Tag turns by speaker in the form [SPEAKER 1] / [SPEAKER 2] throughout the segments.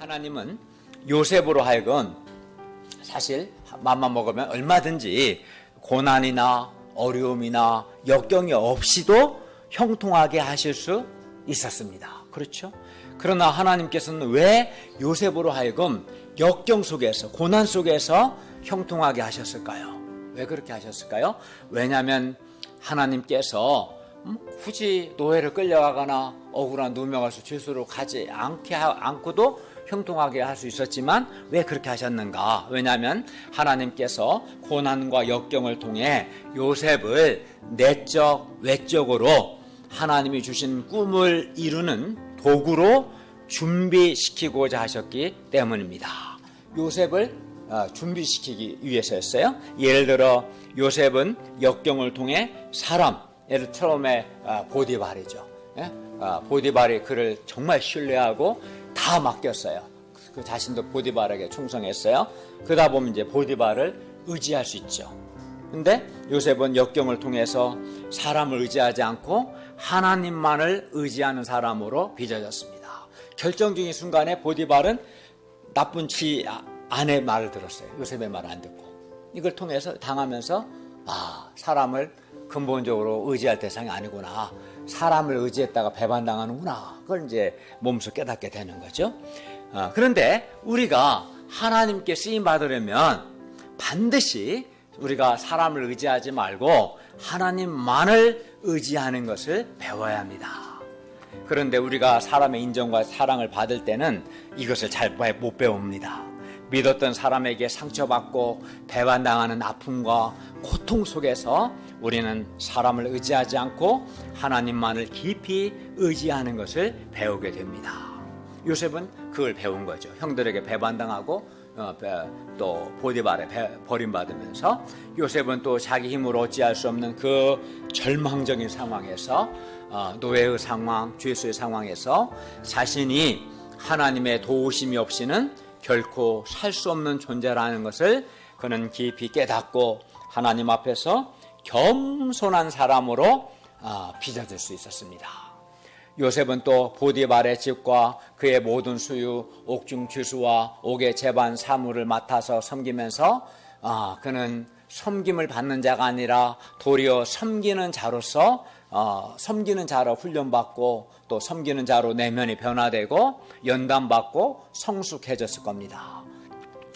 [SPEAKER 1] 하나님은 요셉으로 하여금 사실 맘만 먹으면 얼마든지 고난이나 어려움이나 역경이 없이도 형통하게 하실 수 있었습니다. 그렇죠? 그러나 하나님께서는 왜 요셉으로 하여금 역경 속에서 고난 속에서 형통하게 하셨을까요? 왜 그렇게 하셨을까요? 왜냐하면 하나님께서 굳이 노예를 끌려가거나 억울한 누명에서 죄수로 가지 않고도 형통하게 할 수 있었지만 왜 그렇게 하셨는가? 왜냐하면 하나님께서 고난과 역경을 통해 요셉을 내적, 외적으로 하나님이 주신 꿈을 이루는 도구로 준비시키고자 하셨기 때문입니다. 요셉을 준비시키기 위해서였어요. 예를 들어 요셉은 역경을 통해 예를 처음에 보디발이죠. 보디발이 그를 정말 신뢰하고 다 맡겼어요. 그 자신도 보디발에게 충성했어요. 그러다 보면 이제 보디발을 의지할 수 있죠. 근데 요셉은 역경을 통해서 사람을 의지하지 않고 하나님만을 의지하는 사람으로 빚어졌습니다. 결정적인 순간에 보디발은 나쁜 지 아내 말을 들었어요. 요셉의 말을 안 듣고. 이걸 통해서 당하면서 사람을 근본적으로 의지할 대상이 아니구나. 사람을 의지했다가 배반당하는구나. 그걸 이제 몸소 깨닫게 되는 거죠. 그런데 우리가 하나님께 쓰임 받으려면 반드시 우리가 사람을 의지하지 말고 하나님만을 의지하는 것을 배워야 합니다. 그런데 우리가 사람의 인정과 사랑을 받을 때는 이것을 잘 못 배웁니다. 믿었던 사람에게 상처받고 배반당하는 아픔과 고통 속에서 우리는 사람을 의지하지 않고 하나님만을 깊이 의지하는 것을 배우게 됩니다. 요셉은 그걸 배운 거죠. 형들에게 배반당하고 또 보디발에 버림받으면서 요셉은 또 자기 힘으로 어찌할 수 없는 그 절망적인 상황에서 노예의 상황, 죄수의 상황에서 자신이 하나님의 도우심이 없이는 결코 살 수 없는 존재라는 것을 그는 깊이 깨닫고 하나님 앞에서 겸손한 사람으로 빚어질 수 있었습니다. 요셉은 또 보디발의 집과 그의 모든 수유, 옥중 죄수와 옥의 제반 사무를 맡아서 섬기면서 그는 섬김을 받는 자가 아니라 도리어 섬기는 자로서 섬기는 자로 훈련받고 또 섬기는 자로 내면이 변화되고 연단받고 성숙해졌을 겁니다.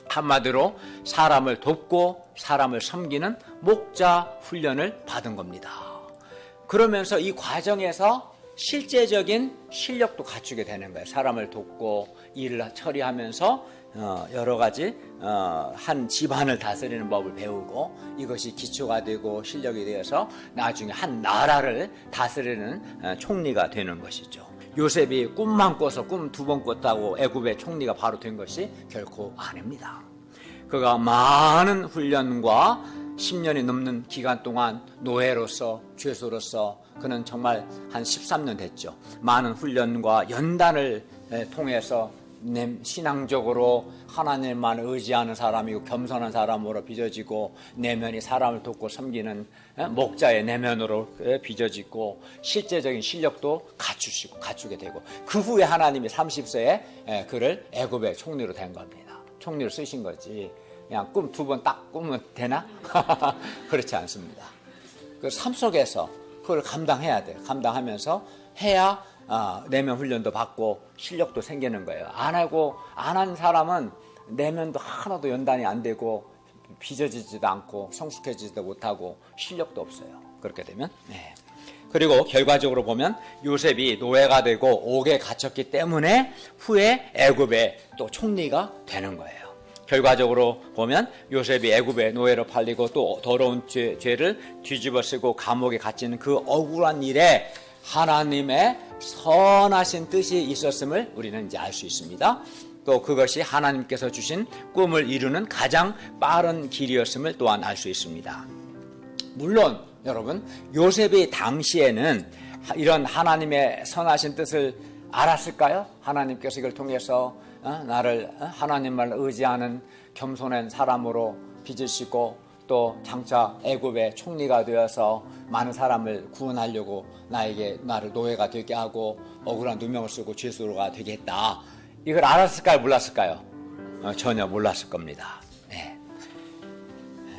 [SPEAKER 1] 한마디로 사람을 돕고 사람을 섬기는 목자 훈련을 받은 겁니다. 그러면서 이 과정에서 실제적인 실력도 갖추게 되는 거예요. 사람을 돕고 일을 처리하면서 여러 가지 한 집안을 다스리는 법을 배우고 이것이 기초가 되고 실력이 되어서 나중에 한 나라를 다스리는 총리가 되는 것이죠. 요셉이 꿈만 꿔서 꿈 2번 꿨다고 애굽의 총리가 바로 된 것이 결코 아닙니다. 그가 많은 훈련과 10년이 넘는 기간 동안 노예로서 죄수로서 그는 정말 한 13년 됐죠. 많은 훈련과 연단을 통해서 신앙적으로 하나님만 의지하는 사람이고 겸손한 사람으로 빚어지고 내면이 사람을 돕고 섬기는 목자의 내면으로 빚어지고 실제적인 실력도 갖추게 되고 그 후에 하나님이 30세에 그를 애굽의 총리로 된 겁니다. 총리로 쓰신 거지 그냥 꿈 2번 딱 꾸면 되나? 그렇지 않습니다. 그 삶 속에서 그걸 감당해야 돼요. 감당하면서 해야 내면 훈련도 받고 실력도 생기는 거예요. 안 한 사람은 내면도 하나도 연단이 안 되고 빚어지지도 않고 성숙해지지도 못하고 실력도 없어요. 그렇게 되면. 네. 그리고 결과적으로 보면 요셉이 노예가 되고 옥에 갇혔기 때문에 후에 애굽의 또 총리가 되는 거예요. 결과적으로 보면 요셉이 애굽의 노예로 팔리고 또 더러운 죄를 뒤집어 쓰고 감옥에 갇히는 그 억울한 일에 하나님의 선하신 뜻이 있었음을 우리는 이제 알 수 있습니다. 또 그것이 하나님께서 주신 꿈을 이루는 가장 빠른 길이었음을 또한 알 수 있습니다. 물론 여러분 요셉이 당시에는 이런 하나님의 선하신 뜻을 알았을까요? 하나님께서 이걸 통해서 나를 하나님만 의지하는 겸손한 사람으로 빚으시고 또 장차 애굽의 총리가 되어서 많은 사람을 구원하려고 나를 노예가 되게 하고 억울한 누명을 쓰고 죄수가 되게 했다. 이걸 알았을까요? 몰랐을까요? 전혀 몰랐을 겁니다. 네.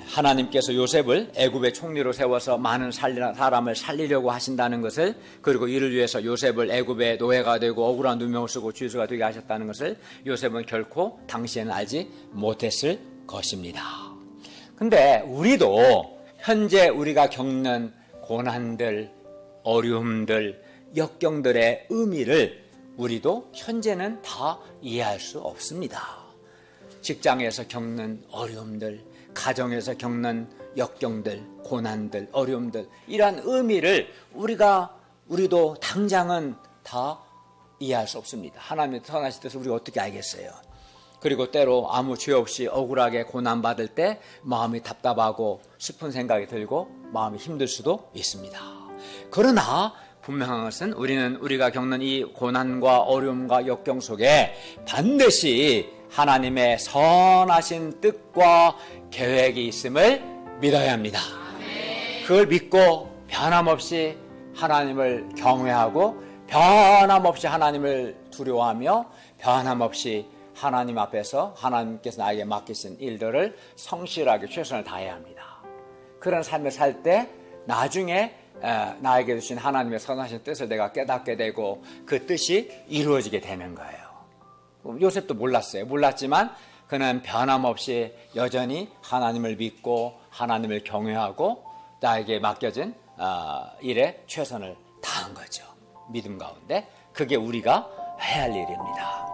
[SPEAKER 1] 하나님께서 요셉을 애굽의 총리로 세워서 많은 사람을 살리려고 하신다는 것을, 그리고 이를 위해서 요셉을 애굽의 노예가 되고 억울한 누명을 쓰고 죄수가 되게 하셨다는 것을 요셉은 결코 당시에는 알지 못했을 것입니다. 근데 우리도 현재 우리가 겪는 고난들, 어려움들, 역경들의 의미를 우리도 현재는 다 이해할 수 없습니다. 직장에서 겪는 어려움들, 가정에서 겪는 역경들, 고난들, 어려움들, 이러한 의미를 우리도 당장은 다 이해할 수 없습니다. 하나님의 선하신 뜻을 우리가 어떻게 알겠어요? 그리고 때로 아무 죄 없이 억울하게 고난받을 때 마음이 답답하고 슬픈 생각이 들고 마음이 힘들 수도 있습니다. 그러나 분명한 것은 우리는 우리가 겪는 이 고난과 어려움과 역경 속에 반드시 하나님의 선하신 뜻과 계획이 있음을 믿어야 합니다. 그걸 믿고 변함없이 하나님을 경외하고 변함없이 하나님을 두려워하며 변함없이 하나님 앞에서 하나님께서 나에게 맡기신 일들을 성실하게 최선을 다해야 합니다. 그런 삶을 살 때 나중에 나에게 주신 하나님의 선하신 뜻을 내가 깨닫게 되고 그 뜻이 이루어지게 되는 거예요. 요셉도 몰랐어요. 몰랐지만 그는 변함없이 여전히 하나님을 믿고 하나님을 경외하고 나에게 맡겨진 일에 최선을 다한 거죠. 믿음 가운데. 그게 우리가 해야 할 일입니다.